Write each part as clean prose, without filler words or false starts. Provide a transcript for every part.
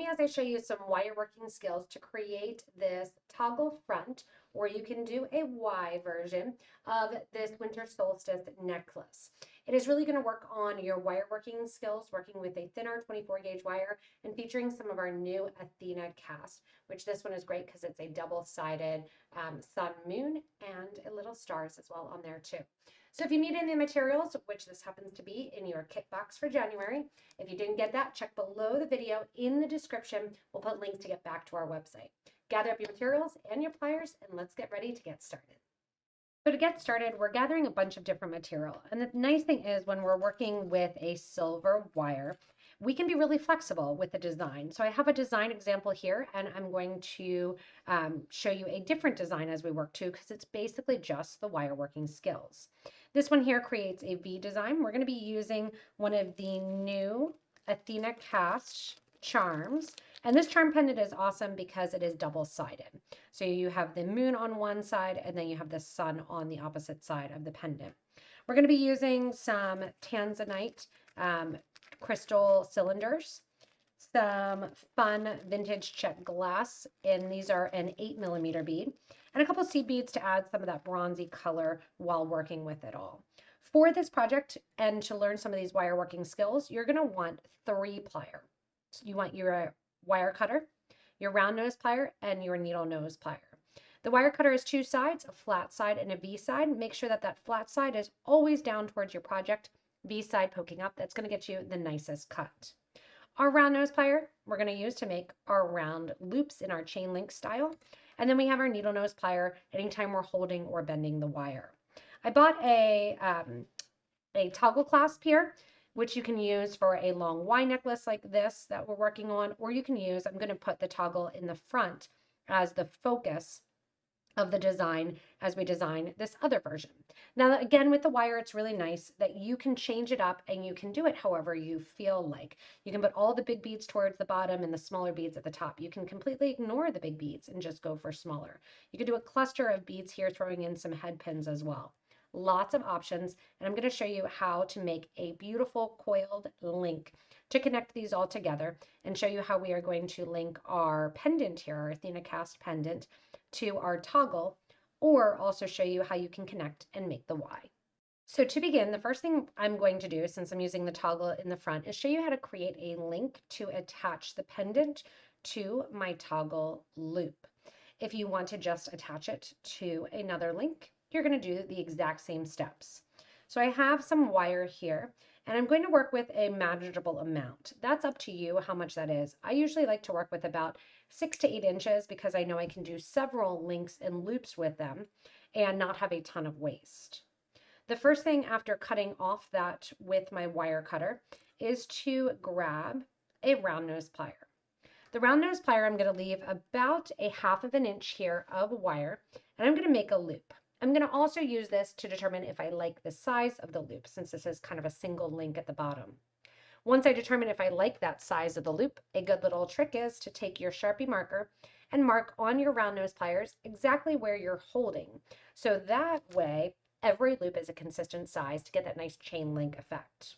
me as I show you some wire working skills to create this toggle front, or you can do a Y version of this winter solstice necklace. It is really going to work on your wire working skills, working with a thinner 24 gauge wire and featuring some of our new Athenacast, which this one is great because it's a double-sided sun, moon, and a little stars as well on there too. So if you need any materials, which this happens to be in your kit box for January, if you didn't get that, check below the video in the description. We'll put links to get back to our website. Gather up your materials and your pliers, and let's get ready to get started. So to get started, we're gathering a bunch of different material. And the nice thing is when we're working with a silver wire, we can be really flexible with the design. So I have a design example here, and I'm going to show you a different design as we work too, because it's basically just the wire working skills. This one here creates a V design. We're going to be using one of the new Athenacast charms. And this charm pendant is awesome because it is double-sided. So you have the moon on one side, and then you have the sun on the opposite side of the pendant. We're going to be using some Tanzanite crystal cylinders, some fun vintage Czech glass, and these are an 8mm bead, and a couple seed beads to add some of that bronzy color while working with it all. For this project and to learn some of these wire working skills, you're going to want 3 pliers. So you want your wire cutter, your round nose plier, and your needle nose plier. The wire cutter has 2 sides, a flat side and a V side. Make sure that that flat side is always down towards your project, V side poking up. That's going to get you the nicest cut. Our round nose plier we're going to use to make our round loops in our chain link style. And then we have our needle nose plier anytime we're holding or bending the wire. I bought a toggle clasp here, which you can use for a long Y necklace like this that we're working on, or you can use, I'm going to put the toggle in the front as the focus of the design as we design this other version. Now, again, with the wire, it's really nice that you can change it up and you can do it however you feel like. You can put all the big beads towards the bottom and the smaller beads at the top. You can completely ignore the big beads and just go for smaller. You could do a cluster of beads here, throwing in some head pins as well. Lots of options, and I'm going to show you how to make a beautiful coiled link to connect these all together and show you how we are going to link our pendant here, our Athenacast pendant, to our toggle, or also show you how you can connect and make the Y. So to begin, the first thing I'm going to do, since I'm using the toggle in the front, is show you how to create a link to attach the pendant to my toggle loop. If you want to just attach it to another link, you're going to do the exact same steps. So I have some wire here, and I'm going to work with a manageable amount. That's up to you how much that is. I usually like to work with about 6 to 8 inches because I know I can do several links and loops with them and not have a ton of waste. The first thing after cutting off that with my wire cutter is to grab a round nose plier. The round nose plier, I'm going to leave about a 1/2 inch here of wire, and I'm going to make a loop. I'm going to also use this to determine if I like the size of the loop, since this is kind of a single link at the bottom. Once I determine if I like that size of the loop, a good little trick is to take your Sharpie marker and mark on your round nose pliers exactly where you're holding. So that way, every loop is a consistent size to get that nice chain link effect.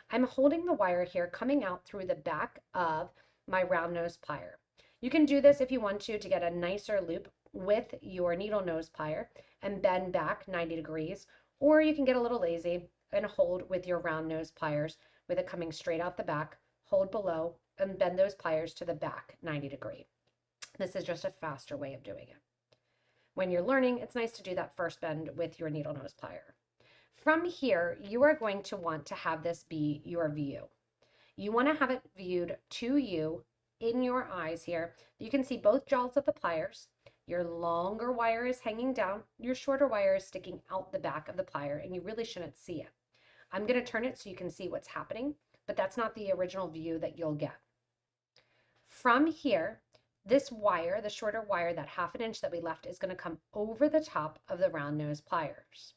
I'm holding the wire here coming out through the back of my round nose plier. You can do this if you want to get a nicer loop with your needle nose plier and bend back 90 degrees, or you can get a little lazy and hold with your round nose pliers with it coming straight out the back, hold below, and bend those pliers to the back 90 degree. This is just a faster way of doing it. When you're learning, it's nice to do that first bend with your needle nose plier. From here, you are going to want to have this be your view. You want to have it viewed to you in your eyes here. You can see both jaws of the pliers. Your longer wire is hanging down, your shorter wire is sticking out the back of the plier, and you really shouldn't see it. I'm going to turn it so you can see what's happening, but that's not the original view that you'll get. From here, this wire, the shorter wire, that 1/2 inch that we left, is going to come over the top of the round nose pliers.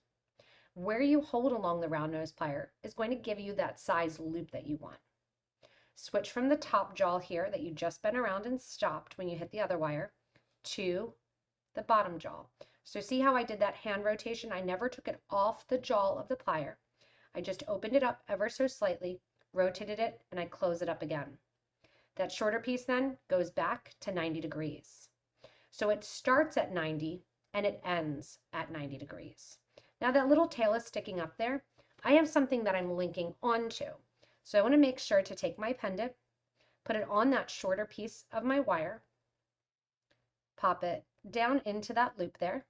Where you hold along the round nose plier is going to give you that size loop that you want. Switch from the top jaw here that you just bent around and stopped when you hit the other wire to the bottom jaw. So see how I did that hand rotation? I never took it off the jaw of the plier. I just opened it up ever so slightly, rotated it, and I close it up again. That shorter piece then goes back to 90 degrees. So it starts at 90 and it ends at 90 degrees. Now that little tail is sticking up there. I have something that I'm linking onto. So I want to make sure to take my pendant, put it on that shorter piece of my wire, pop it down into that loop there.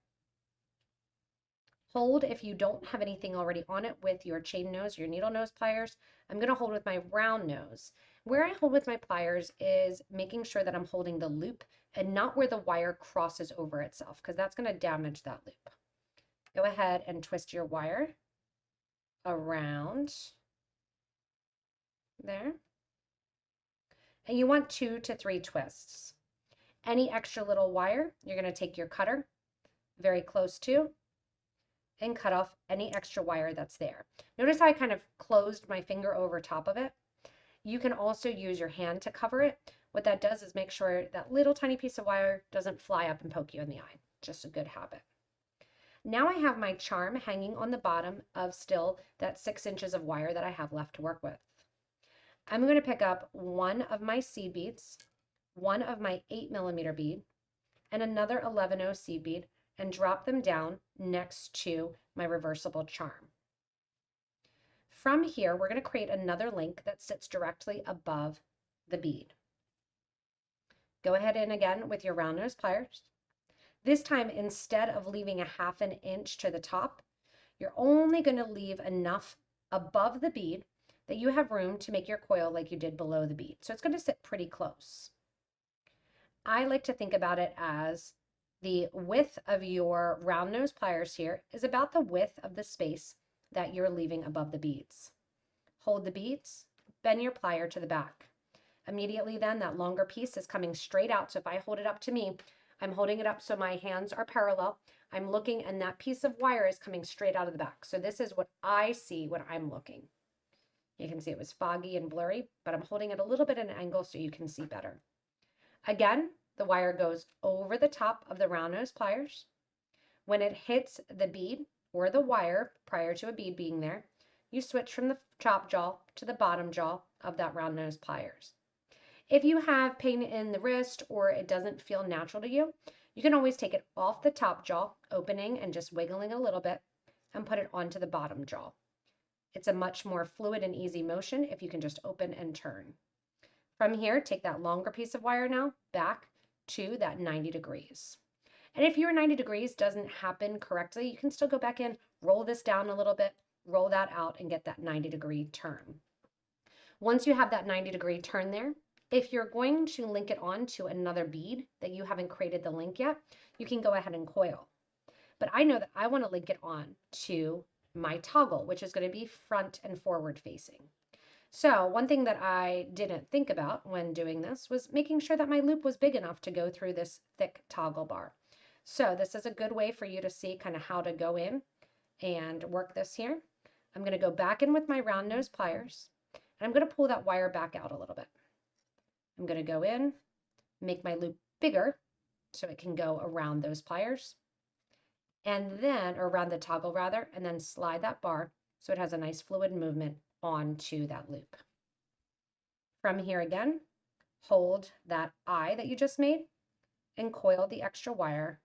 Hold if you don't have anything already on it with your chain nose, your needle nose pliers. I'm going to hold with my round nose. Where I hold with my pliers is making sure that I'm holding the loop and not where the wire crosses over itself, because that's going to damage that loop. Go ahead and twist your wire around there. And you want 2 to 3 twists. Any extra little wire, you're going to take your cutter very close to and cut off any extra wire that's there. Notice how I kind of closed my finger over top of it. You can also use your hand to cover it. What that does is make sure that little tiny piece of wire doesn't fly up and poke you in the eye. Just a good habit. Now I have my charm hanging on the bottom of still that 6 inches of wire that I have left to work with. I'm going to pick up one of my seed beads, one of my 8mm bead, and another 11/0 seed bead, and drop them down next to my reversible charm. From here, we're going to create another link that sits directly above the bead. Go ahead in again with your round nose pliers. This time, instead of leaving a 1/2 inch to the top, you're only going to leave enough above the bead that you have room to make your coil like you did below the bead. So it's going to sit pretty close. I like to think about it as the width of your round nose pliers here is about the width of the space that you're leaving above the beads. Hold the beads, bend your plier to the back. Immediately then, that longer piece is coming straight out. So if I hold it up to me, I'm holding it up so my hands are parallel. I'm looking and that piece of wire is coming straight out of the back. So this is what I see when I'm looking. You can see it was foggy and blurry, but I'm holding it a little bit at an angle so you can see better. Again, the wire goes over the top of the round nose pliers. When it hits the bead or the wire prior to a bead being there, you switch from the top jaw to the bottom jaw of that round nose pliers. If you have pain in the wrist or it doesn't feel natural to you, you can always take it off the top jaw, opening and just wiggling a little bit, and put it onto the bottom jaw. It's a much more fluid and easy motion if you can just open and turn. From here, take that longer piece of wire now back to that 90 degrees. And if your 90 degrees doesn't happen correctly, you can still go back in, roll this down a little bit, roll that out, and get that 90-degree turn. Once you have that 90-degree turn there, if you're going to link it on to another bead that you haven't created the link yet, you can go ahead and coil. But I know that I want to link it on to my toggle, which is going to be front and forward facing. So one thing that I didn't think about when doing this was making sure that my loop was big enough to go through this thick toggle bar. So this is a good way for you to see kind of how to go in and work this here. I'm going to go back in with my round nose pliers, and I'm going to pull that wire back out a little bit. I'm going to go in, make my loop bigger so it can go around those pliers, and then, or around the toggle rather, and then slide that bar so it has a nice fluid movement onto that loop. From here again, hold that eye that you just made and coil the extra wire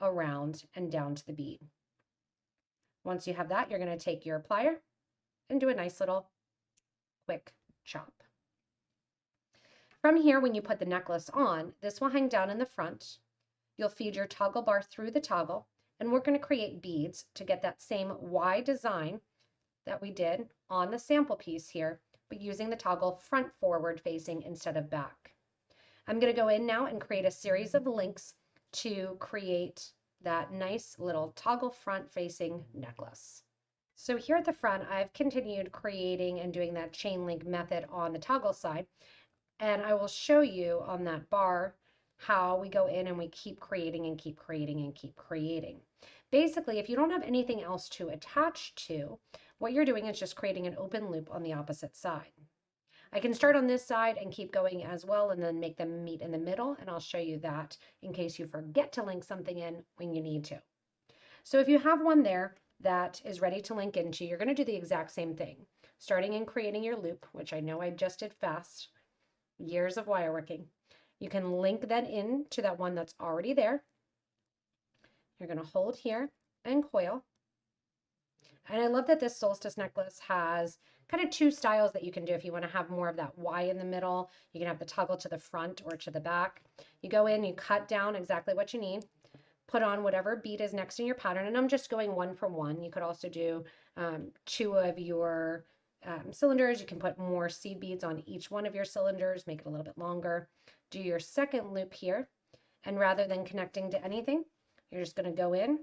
around and down to the bead. Once you have that, you're going to take your plier and do a nice little quick chop. From here, when you put the necklace on, this will hang down in the front. You'll feed your toggle bar through the toggle, and we're going to create beads to get that same Y design that we did on the sample piece here, but using the toggle front forward facing instead of back. I'm going to go in now and create a series of links to create that nice little toggle front facing necklace. So here at the front, I've continued creating and doing that chain link method on the toggle side, and I will show you on that bar how we go in and we keep creating and keep creating and keep creating. Basically, if you don't have anything else to attach to, what you're doing is just creating an open loop on the opposite side. I can start on this side and keep going as well and then make them meet in the middle, and I'll show you that in case you forget to link something in when you need to. So if you have one there that is ready to link into, you're going to do the exact same thing, starting and creating your loop, which I know I just did fast. years of wire working. You can link that in to that one that's already there. You're going to hold here and coil. And I love that this Solstice necklace has kind of two styles that you can do. If you want to have more of that Y in the middle, you can have the toggle to the front or to the back. You go in, you cut down exactly what you need, put on whatever bead is next in your pattern. And I'm just going one from one. You could also do 2 of your cylinders. You can put more seed beads on each one of your cylinders, make it a little bit longer. Do your second loop here. And rather than connecting to anything, you're just going to go in,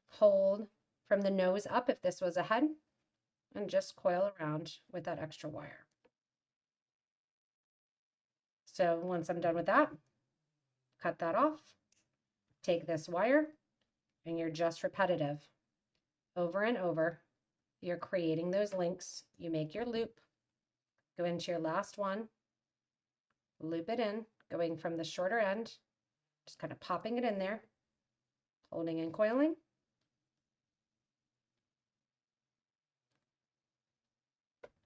hold from the nose up if this was a head, and just coil around with that extra wire. So once I'm done with that, cut that off, take this wire, and you're just repetitive over and over. You're creating those links. You make your loop, go into your last one, loop it in, going from the shorter end, just kind of popping it in there, holding and coiling.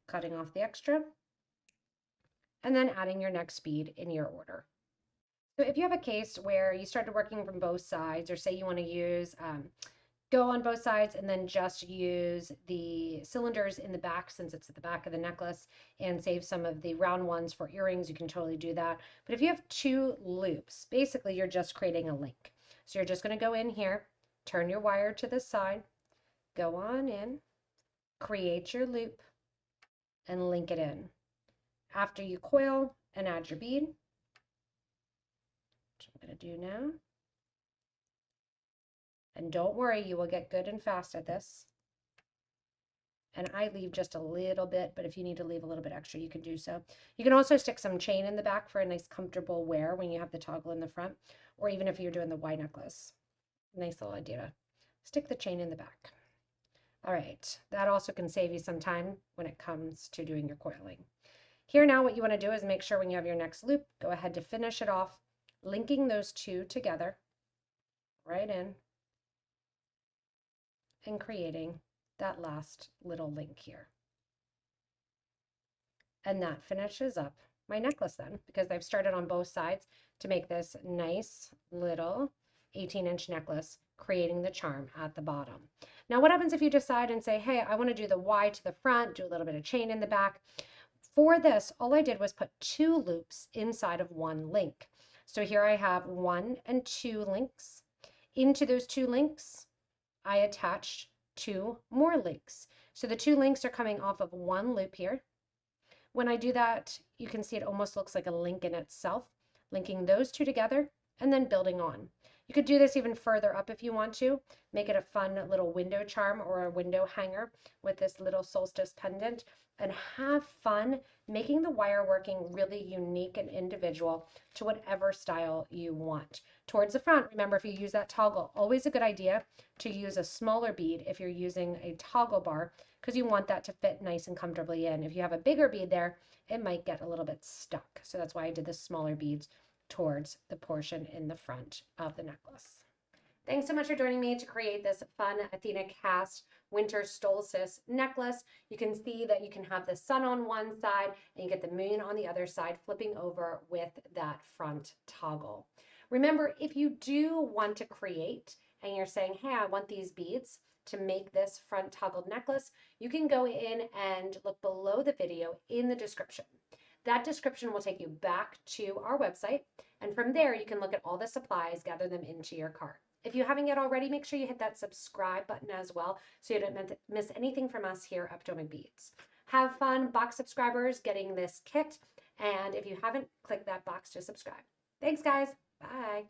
Cutting off the extra, and then adding your next bead in your order. So if you have a case where you started working from both sides, or say you want to use go on both sides and then just use the cylinders in the back since it's at the back of the necklace and save some of the round ones for earrings, you can totally do that. But if you have 2 loops, basically you're just creating a link. So you're just going to go in here, turn your wire to the side, go on in, create your loop, and link it in. After you coil and add your bead, which I'm going to do now. And don't worry, you will get good and fast at this. And I leave just a little bit, but if you need to leave a little bit extra, you can do so. You can also stick some chain in the back for a nice comfortable wear when you have the toggle in the front, or even if you're doing the Y necklace. Nice little idea to stick the chain in the back. All right, that also can save you some time when it comes to doing your coiling. Here now what you want to do is make sure when you have your next loop, go ahead to finish it off, linking those 2 together, right in, and creating that last little link here. And that finishes up my necklace then, because I've started on both sides to make this nice little 18-inch necklace, creating the charm at the bottom. Now what happens if you decide and say, hey, I want to do the Y to the front, do a little bit of chain in the back? For this, all I did was put 2 loops inside of 1 link. So here I have 1 and 2 links. Into those 2 links, I attached 2 more links. So the 2 links are coming off of 1 loop here. When I do that, you can see it almost looks like a link in itself, linking those 2 together and then building on. You could do this even further up if you want to. Make it a fun little window charm or a window hanger with this little Solstice pendant, and have fun making the wire working really unique and individual to whatever style you want. Towards the front, remember, if you use that toggle, always a good idea to use a smaller bead if you're using a toggle bar, because you want that to fit nice and comfortably in. If you have a bigger bead there, it might get a little bit stuck. So that's why I did the smaller beads towards the portion in the front of the necklace. Thanks so much for joining me to create this fun Athenacast winter solstice necklace. You can see that you can have the sun on one side and you get the moon on the other side, flipping over with that front toggle. Remember, if you do want to create and you're saying, hey, I want these beads to make this front toggled necklace, you can go in and look below the video in the description. That description will take you back to our website, and from there you can look at all the supplies, gather them into your cart. If you haven't yet already, make sure you hit that subscribe button as well so you don't miss anything from us here at PotomacBeads. Have fun, box subscribers, getting this kit, and if you haven't, click that box to subscribe. Thanks, guys. Bye.